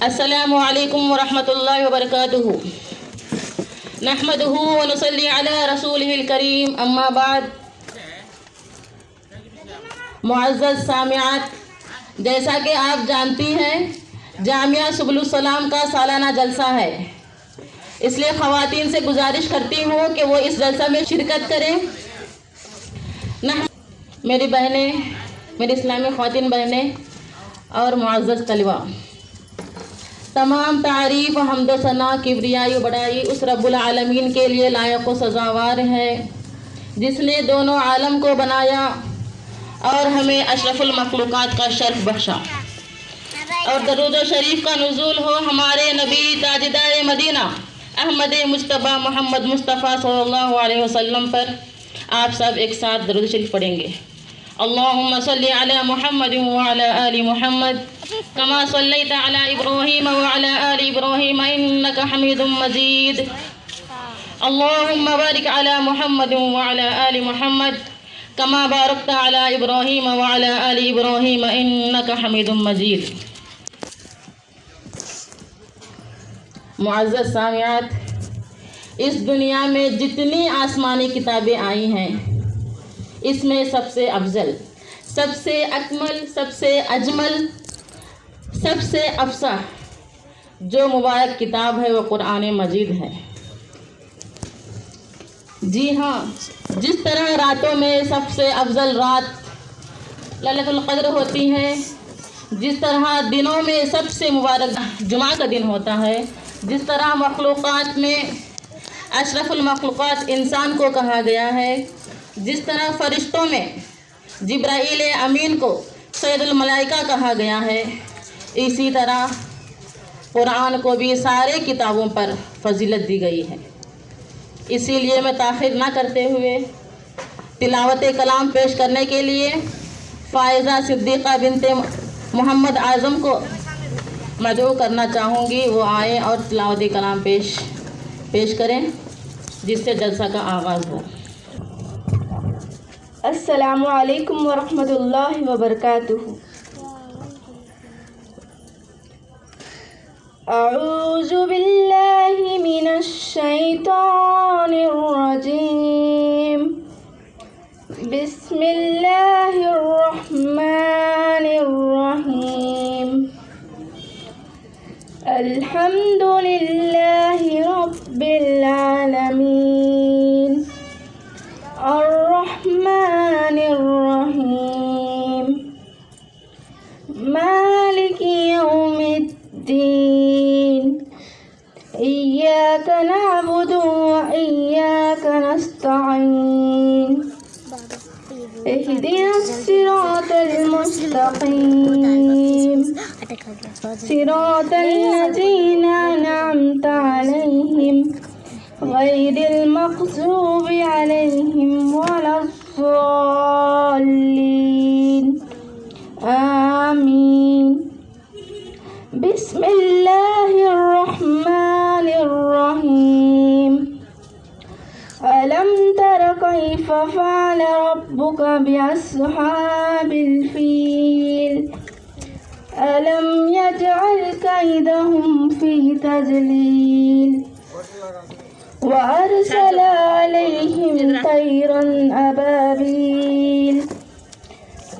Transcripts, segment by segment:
السلام علیکم ورحمۃ اللہ وبرکاتہ نحمدہ ونصلی علی رسولہ الکریم اما بعد. معزز سامعات، جیسا کہ آپ جانتی ہیں جامعہ سبل السلام کا سالانہ جلسہ ہے، اس لیے خواتین سے گزارش کرتی ہوں کہ وہ اس جلسہ میں شرکت کریں. میری بہنیں، میری اسلامی خواتین بہنیں اور معزز طلباء، تمام تعریف و حمد و ثنا، کبریائی و بڑائی اس رب العالمین کے لیے لائق و سزاوار ہے جس نے دونوں عالم کو بنایا اور ہمیں اشرف المخلوقات کا شرف بخشا. اور درود و شریف کا نزول ہو ہمارے نبی تاجدار مدینہ احمد مجتبیٰ محمد مصطفیٰ صلی اللہ علیہ وسلم پر. آپ سب ایک ساتھ درود شریف پڑھیں گے. اللہم صلی علی محمد وعلی آل محمد کما صلیت علی ابراہیم وعلی آل ابراہیم انک حمید مجید. اللہم بارک علی محمد وعلی آل محمد کما بارکت علی ابراہیم وعلی آل ابراہیم انک حمید مجید. معزز سامعات، اس دنیا میں جتنی آسمانی کتابیں آئی ہیں، اس میں سب سے افضل، سب سے اکمل، سب سے اجمل، سب سے افصح جو مبارک کتاب ہے وہ قرآن مجید ہے. جی ہاں، جس طرح راتوں میں سب سے افضل رات لیلۃ القدر ہوتی ہے، جس طرح دنوں میں سب سے مبارک جمعہ کا دن ہوتا ہے، جس طرح مخلوقات میں اشرف المخلوقات انسان کو کہا گیا ہے، جس طرح فرشتوں میں جبرائیل امین کو سید الملائکہ کہا گیا ہے، اسی طرح قرآن کو بھی سارے کتابوں پر فضیلت دی گئی ہے. اسی لیے میں تاخیر نہ کرتے ہوئے تلاوت کلام پیش کرنے کے لیے فائزہ صدیقہ بنت محمد اعظم کو مدعو کرنا چاہوں گی. وہ آئیں اور تلاوت کلام پیش کریں جس سے جلسہ کا آغاز ہو. السلام علیکم ورحمۃ اللہ وبرکاتہ. اعوذ باللہ من الشیطان الرجیم. بسم اللہ الرحمن الرحیم. الحمد للہ رب العالمین الرحمن الرحیم مالک یوم الدین. ایاک نعبد و ایاک نستعین. اهدنا الصراط المستقیم صراط الذین انعمت علیہم غیر المغضوب علیہم ولا الضالین. آمین. بسم اللہ الرحمن الرحیم. ألم تر كيف فعل ربك بأصحاب الفيل ألم يجعل كيدهم في تضليل وأرسل عليهم طيرا أبابيل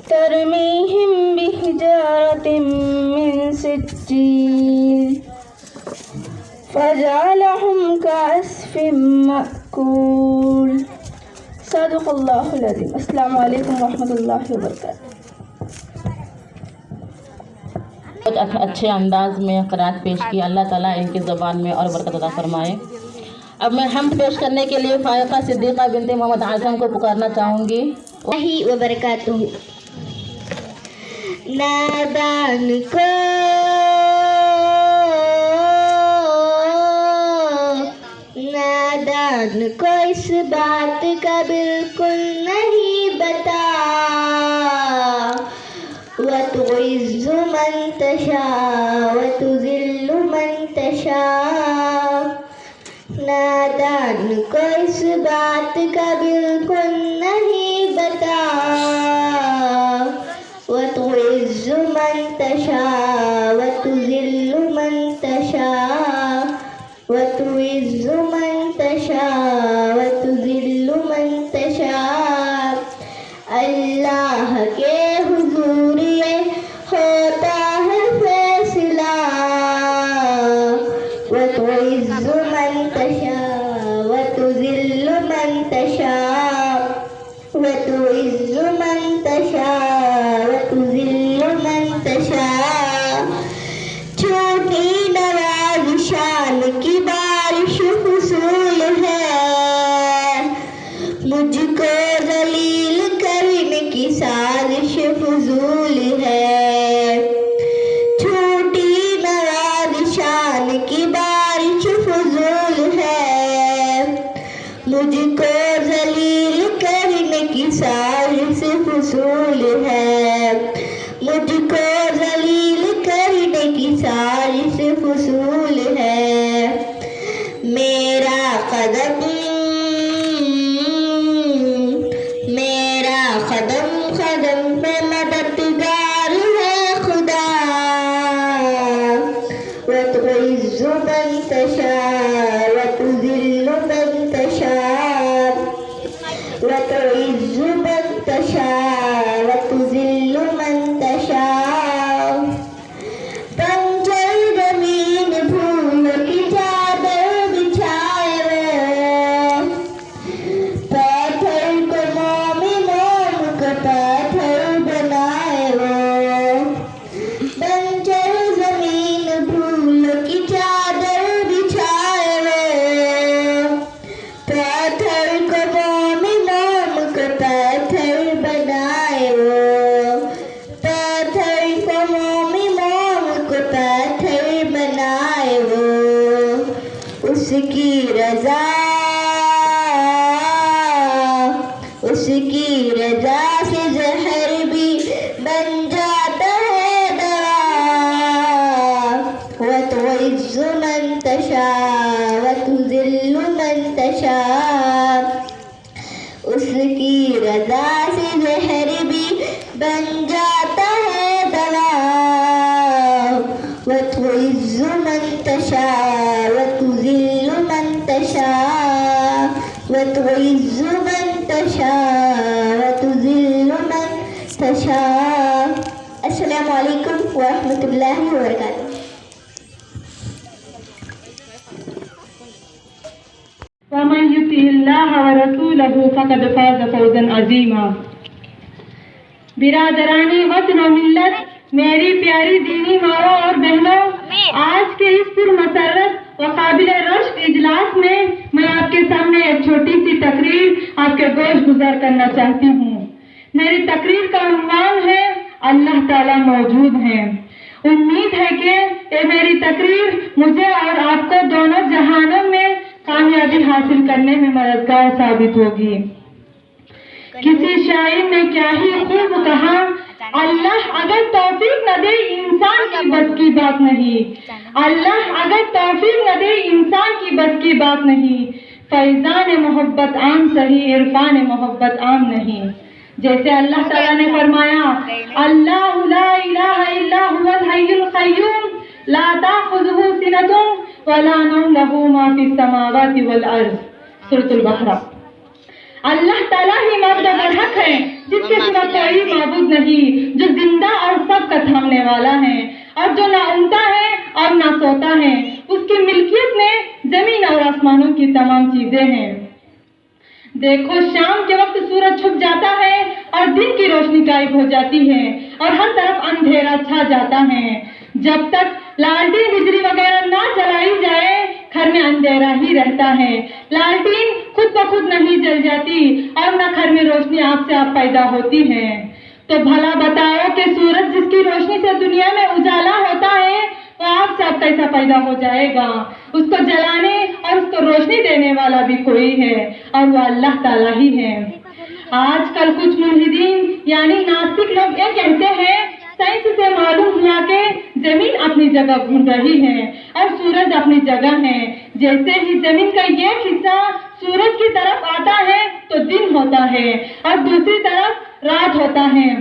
ترميهم بحجارة من سجيل فجعلهم كعصف مأكول. صدق اللہ العظیم. السلام علیکم ورحمۃ اللہ وبرکاتہ. بہت اچھے انداز میں قرات پیش کی. اللہ تعالیٰ ان کی زبان میں اور برکت عطا فرمائے. اب میں حمد پیش کرنے کے لیے فائقہ صدیقہ بنت محمد اعظم کو پکارنا چاہوں گی. وبرکاتہ. نادان کو اس بات کا بالکل نہیں پتا. وتعز من تشاء وتذل من تشاء. نادان کو اس بات کا بالکل نہیں پتا. وتعز من تشاء وتذل من 40 فصول ہے، میرا قدم قدم پہ مددگار ہے خدا، وتعز من تشاء وتذل من تشاء، وتعز من تشاء وتذل من تشاء، بنجر زمین پھول کی چادر بچھائے پتھر کو موم کا پتھر بنائے بنجر زمین پھول کی چادر بچھائے پتھر کو موم کا پتھر بنائے پتھر کو موم کا پتھر بنائے اس کی رضا سے زہر بھی بن جاتا ہے دوا، وتعز من تشاء وتذل من تشاء، اس کی رضا سے زہر بھی بن جاتا ہے دوا، وتعز من تشاء وتذل من تشاء، وتعز من تشاء وتذل من تشاء۔ السلام علیکم ورحمۃ اللہ وبرکاتہ۔ ومن يطع الله ورسوله فقد فاز فوزا عظيما۔ برادران وطن و ملت، میری پیاری دینی ماؤں اور بہنوں، آج کے اس پرمسرت و قابل رشک اجلاس میں میں آپ کے سامنے ایک چھوٹی سی تقریر آپ کے گوش گزار کرنا چاہتی ہوں۔ میری تقریر کا عنوان ہے اللہ تعالیٰ موجود ہیں۔ امید ہے کہ یہ میری تقریر مجھے اور آپ کو دونوں جہانوں میں کامیابی حاصل کرنے میں مددگار ثابت ہوگی۔ کسی شاعر نے کیا ہی خوب کہا، اللہ اگر توفیق نہ دے انسان کی بس کی بات نہیں، اللہ اگر توفیق نہ دے انسان کی بس کی بات نہیں، فیضان محبت عام صحیح عرفان محبت عام نہیں۔ جیسے اللہ تعالیٰ نے فرمایا، اللہ لا الہ الا هو الحی القیوم لا تأخذہ سنۃ ولا نوم لہ ما فی السماوات والارض، سورۃ البقرہ۔ اللہ تعالیٰ ہی معبود برحق ہے، جس کے سوا کوئی معبود نہیں، جو زندہ اور سب کا تھامنے والا ہے، اور جو نہ اونگتا ہے اور نہ سوتا ہے، اس کی ملکیت میں زمین اور آسمانوں کی تمام چیزیں ہیں۔ دیکھو شام کے وقت سورج چھپ جاتا ہے اور دن کی روشنی غائب ہو جاتی ہے اور ہر طرف اندھیرا چھا جاتا ہے۔ جب تک لالٹین بجلی وغیرہ نہ جلائی جائے گھر میں اندھیرا ہی رہتا ہے۔ لالٹین خود بخود نہیں جل جاتی اور نہ گھر میں روشنی آپ سے آپ پیدا ہوتی ہے۔ تو بھلا بتاؤ کہ سورج جس کی روشنی سے دنیا میں اجالا ہوتا ہے، وہ آپ سے آپ کیسا پیدا ہو جائے گا؟ اس کو جلانے اور اس کو روشنی دینے والا بھی کوئی ہے، اور وہ اللہ تعالیٰ ہی ہے۔ آج کل کچھ ملحدین یعنی ناستک لوگ یہ کہتے ہیں، سائنس سے معلوم ہوا کہ زمین اپنی جگہ گھوم رہی ہے اور سورج اپنی جگہ ہے۔ جیسے ہی زمین کا ایک حصہ سورج کی طرف آتا ہے تو دن ہوتا ہے اور دوسری طرف رات ہوتا ہے۔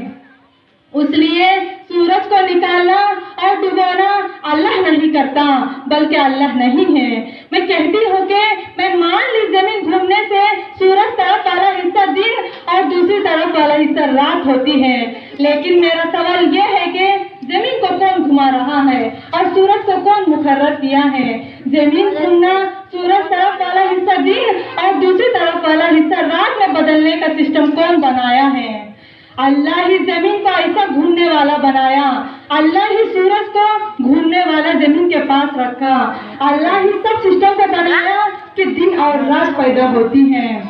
اس لیے سورج کو نکالنا اور ڈبونا اللہ نہیں کرتا، بلکہ اللہ نہیں ہے۔ میں کہتی ہوں کہ میں مان لی زمین گھومنے سے سورج طرف والا حصہ دن اور دوسری طرف والا حصہ رات ہوتی ہے، لیکن میرا سوال یہ ہے کہ زمین کو کون گھما رہا ہے اور سورج کو کون مقرر کیا ہے؟ زمین گھومنا، سورج طرف والا حصہ دن اور دوسری طرف والا حصہ رات میں بدلنے کا سسٹم کون بنایا ہے؟ اللہ ہی زمین کو ایسا گھومنے والا بنایا، اللہ ہی سورج کو گھومنے والا زمین کے پاس رکھا، اللہ ہی سب سسٹم کو بنایا کہ دن اور رات پیدا ہوتی ہیں۔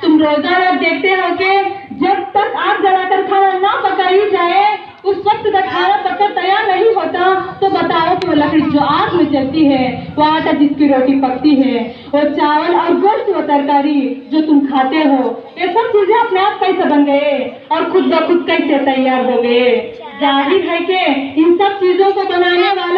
تم روزانہ دیکھتے ہو کہ جب تک آگ جلا کر کھانا نہ پکائی جائے اس وقت تک کھانا پکا تیار نہیں ہوتا، تو بتاؤ کہ وہ لکڑی جو آگ میں چلتی ہے، وہ آٹا جس کی روٹی پکتی ہے، وہ چاول اور گوشت و ترکاری جو تم کھاتے ہو، یہ سب چیزیں اپنے آپ کیسے بن گئے اور خود بخود کیسے تیار ہو گئے؟ ظاہر ہے کہ ان سب چیزوں کو بنانے والا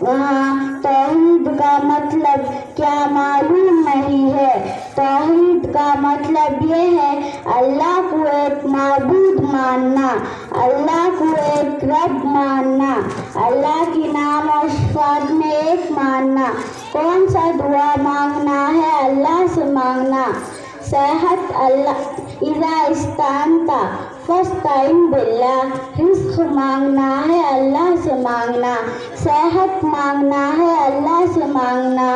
وہاں توحید کا مطلب کیا معلوم نہیں ہے۔ توحید کا مطلب یہ ہے اللہ کو ایک معبود ماننا، اللہ کو ایک رب ماننا، اللہ کی نام و صفات میں ایک ماننا۔ کون سا دعا مانگنا ہے؟ اللہ سے مانگنا۔ صحت اللہ اذا استعنت فاستعن باللہ، رزق مانگنا ہے اللہ سے مانگنا، صحت مانگنا ہے اللہ سے مانگنا،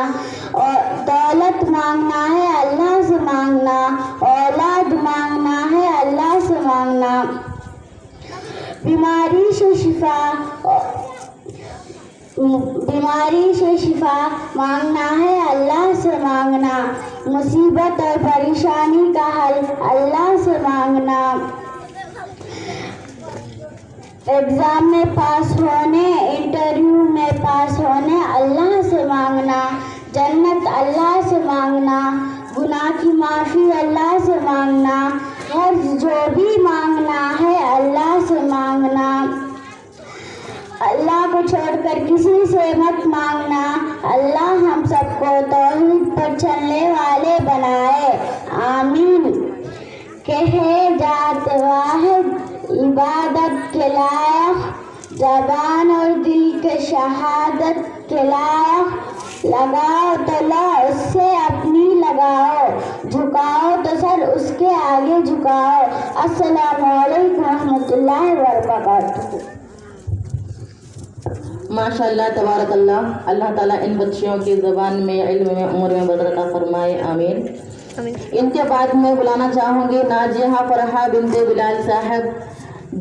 اور دولت مانگنا ہے اللہ سے مانگنا، اولاد مانگنا ہے اللہ سے مانگنا، بیماری سے شفا مانگنا ہے اللہ سے مانگنا، مصیبت اور پریشانی کا حل اللہ سے مانگنا، ایگزام میں پاس ہونے، انٹرویو میں پاس ہونے اللہ سے مانگنا، جنت اللہ سے مانگنا، گناہ کی معافی اللہ سے مانگنا، قرض جو بھی مانگنا ہے اللہ سے مانگنا، اللہ کو چھوڑ کر کسی سے مت مانگنا۔ اللہ ہم سب کو توحید پر چلنے والے بنائے، آمین۔ کہے جات واحد عبادت کے لائق، زبان اور دل کے شہادت کے لائق، لگاؤ تو لو اس سے اپنی لگاؤ، جھکاؤ تو سر اس کے آگے جھکاؤ۔ السلام علیکم ورحمۃ اللہ وبرکاتہ۔ ماشاء اللہ تبارک اللہ۔ اللہ تعالیٰ ان بچیوں کی زبان میں، علم میں، عمر میں بدر عطا فرمائے، آمین۔ ان کے بعد میں بلانا چاہوں گی ناجیہ فرحہ بنت بلال صاحب،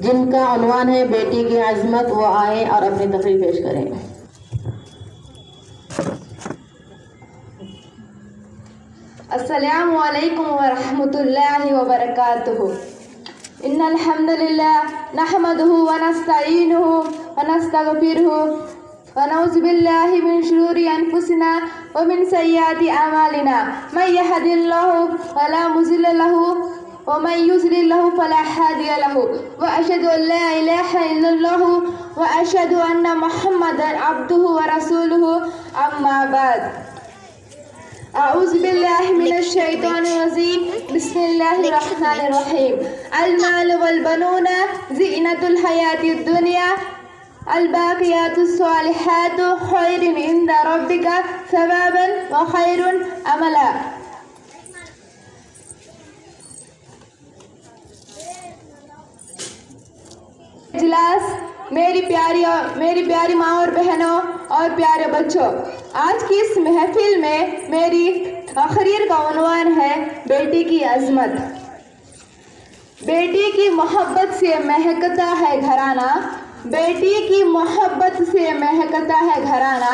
جن کا عنوان ہے بیٹی کی عظمت۔ وہ آئیں اور اپنی تقریر پیش کریں۔ السلام علیکم ورحمۃ اللہ وبرکاتہ۔ ان الحمد للہ نحمده ونستعینه ونستغفره ونعوذ باللہ من شرور انفسنا ومن سیئات اعمالنا، من یہد اللہ فلا مضل له ومن یضلل له فلا ہادی له، واشهد ان لا الہ الا اللہ واشهد ان محمدا عبده ورسوله، اما بعد۔ اعوذ باللہ من الشیطان الرجیم، بسم اللہ الرحمن الرحیم۔ المال والبنون زینۃ الحیاۃ الدنیا، الباقیات الصالحات خیر عند ربک ثوابا وخیر عملا۔ اجلاس میری پیاری ماں اور بہنوں اور پیارے بچوں، آج کی اس محفل میں میری تقریر کا عنوان ہے بیٹی کی عظمت۔ بیٹی کی محبت سے مہکتا ہے گھرانہ، بیٹی کی محبت سے مہکتا ہے گھرانہ،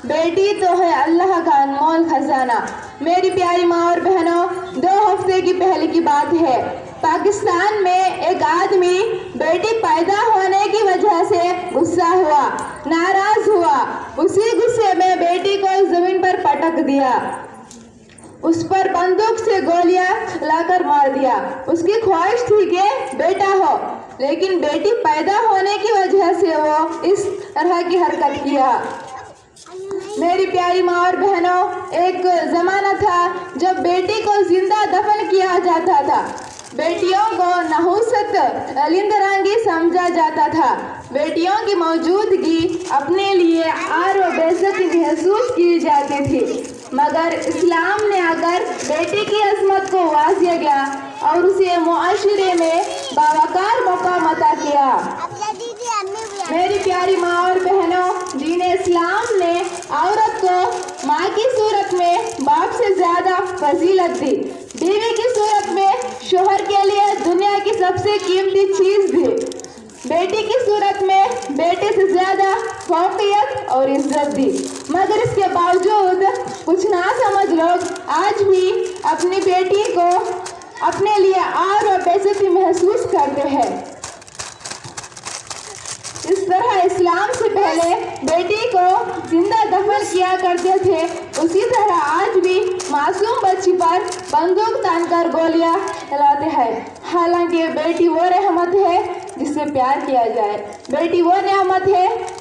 بیٹی تو ہے اللہ کا انمول خزانہ۔ میری پیاری ماں اور بہنوں، 2 ہفتے کی پہلے کی بات ہے، پاکستان میں ایک آدمی بیٹی پیدا ہونے کی وجہ سے غصہ ہوا، ناراض ہوا، اسی غصے میں بیٹی کو زمین پر پٹک دیا، اس پر بندوق سے گولیاں لا کر مار دیا۔ اس کی خواہش تھی کہ بیٹا ہو، لیکن بیٹی پیدا ہونے کی وجہ سے وہ اس طرح کی حرکت کیا۔ میری پیاری ماں اور بہنوں، ایک زمانہ تھا جب بیٹی کو زندہ دفن کیا جاتا تھا، بیٹیوں کو نحوست لندرانگی سمجھا جاتا تھا، بیٹیوں کی موجودگی اپنے لیے عار و بےعزتی محسوس کی جاتی تھی، مگر اسلام نے اگر بیٹی کی عظمت کو واضح کیا اور اسے معاشرے میں باوقار مقام عطا کیا۔ میری پیاری ماں اور بہنوں، دین اسلام نے عورت کو ماں کی صورت میں باپ سے زیادہ فضیلت دی، بیوی کی صورت میں شوہر کے لیے دنیا کی سب سے قیمتی چیز دی، بیٹی کی صورت میں بیٹے سے زیادہ فوقیت اور عزت دی، مگر اس کے باوجود کچھ ناسمجھ لوگ آج بھی اپنی بیٹی کو اپنے لیے عار و بےعزتی محسوس کرتے ہیں۔ اس طرح اسلام سے پہلے بیٹی کو زندہ دفن کیا کرتے تھے، اسی طرح آج بھی معصوم بچی پر بندوق تان کر گولیاں چلاتے ہیں۔ حالانکہ بیٹی وہ رحمت ہے جس سے پیار کیا جائے، بیٹی وہ نعمت ہے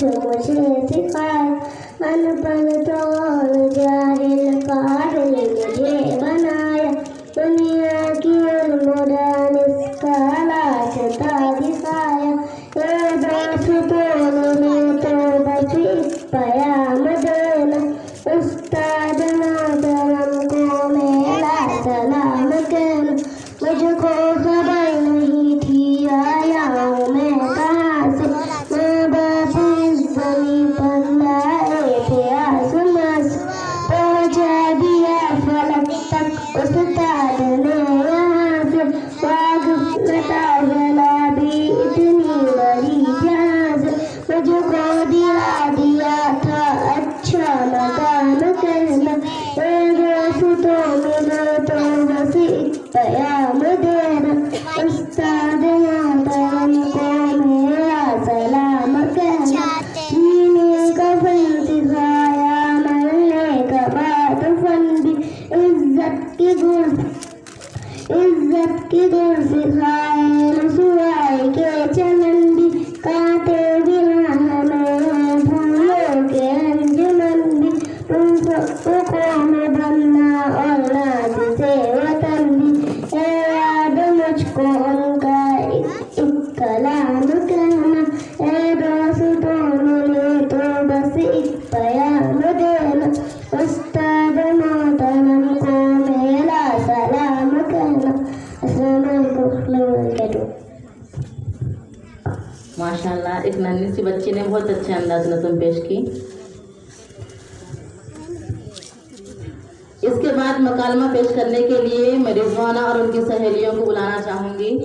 جو مجھے سکھائے، ان پڑھ تو جاہل قابل مجھے بنایا، دنیا کی علم دانش کا راستہ دکھایا، اے دوستوں نے تو بس ایک پیام دینا، استاد محترم کو میرا سلام کہنا، مجھ کو خبر نہیں تھی آیا ہوں میں کہاں سے، ماں باپ اس زمین پر لائے تھے آسمان سے، پہنچا دیا فلک تک استاد نے یہاں سے، واقف لتا جلا بھی اتنی بڑی جہاں سے، مجھ کو دیا تھا اچھا مکان کہنا، اے دوستوں ملے تو بس ایک پیام دینا، استاد محترم کو میرا سلام کہنا، جینے کا فن سکھایا مرنے کا بعد فن بھی، عزت کی گر سکھائے رسوائی کے چمن بھی، کاٹے بنا ہمیں پھولوں کے انجمن بھی، رکوع میں بننا اور ناز سے وطن بھی، اے یاد مجھ کو ان کا ایک کلام کہنا، اے دوستوں ملے تو بس ایک پیام دینا، استاد محترم کو میرا سلام کہنا۔ السلام علیکم ورحمۃ اللہ وبرکاتہ۔ ماشاءاللہ، ایک ننھی سی بچی نے بہت اچھے انداز میں نظم پیش کی۔ اس کے بعد مکالمہ پیش کرنے کے لیے میں رضوانہ اور ان کی سہیلیوں کو بلانا چاہوں گی۔